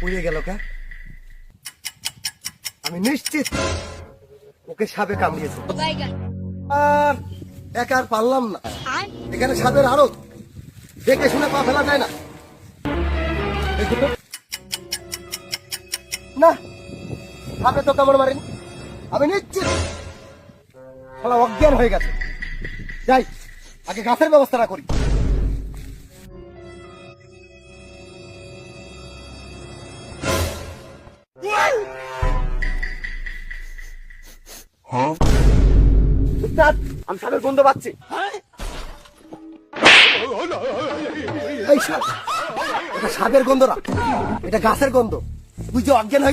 পুড়ে গেল কে? আমি নিশ্চিত ওকে সাপে কামড়িয়েছে। আর একা আর পারলাম না, এখানে সাপের আড়ত, দেখে শুনে পা ফেলা যায় না। না, সাপে তো কামড় মারেনি, আমি নিশ্চিত শালা অজ্ঞান হয়ে গেছে। যাই, আগে গাছের ব্যবস্থাটা করি। আমি সাপের গন্ধ পাচ্ছি। এই সাপ, এটা সাপের গন্ধ না, এটা গাছের গন্ধ। তুই যে অজ্ঞান হয়ে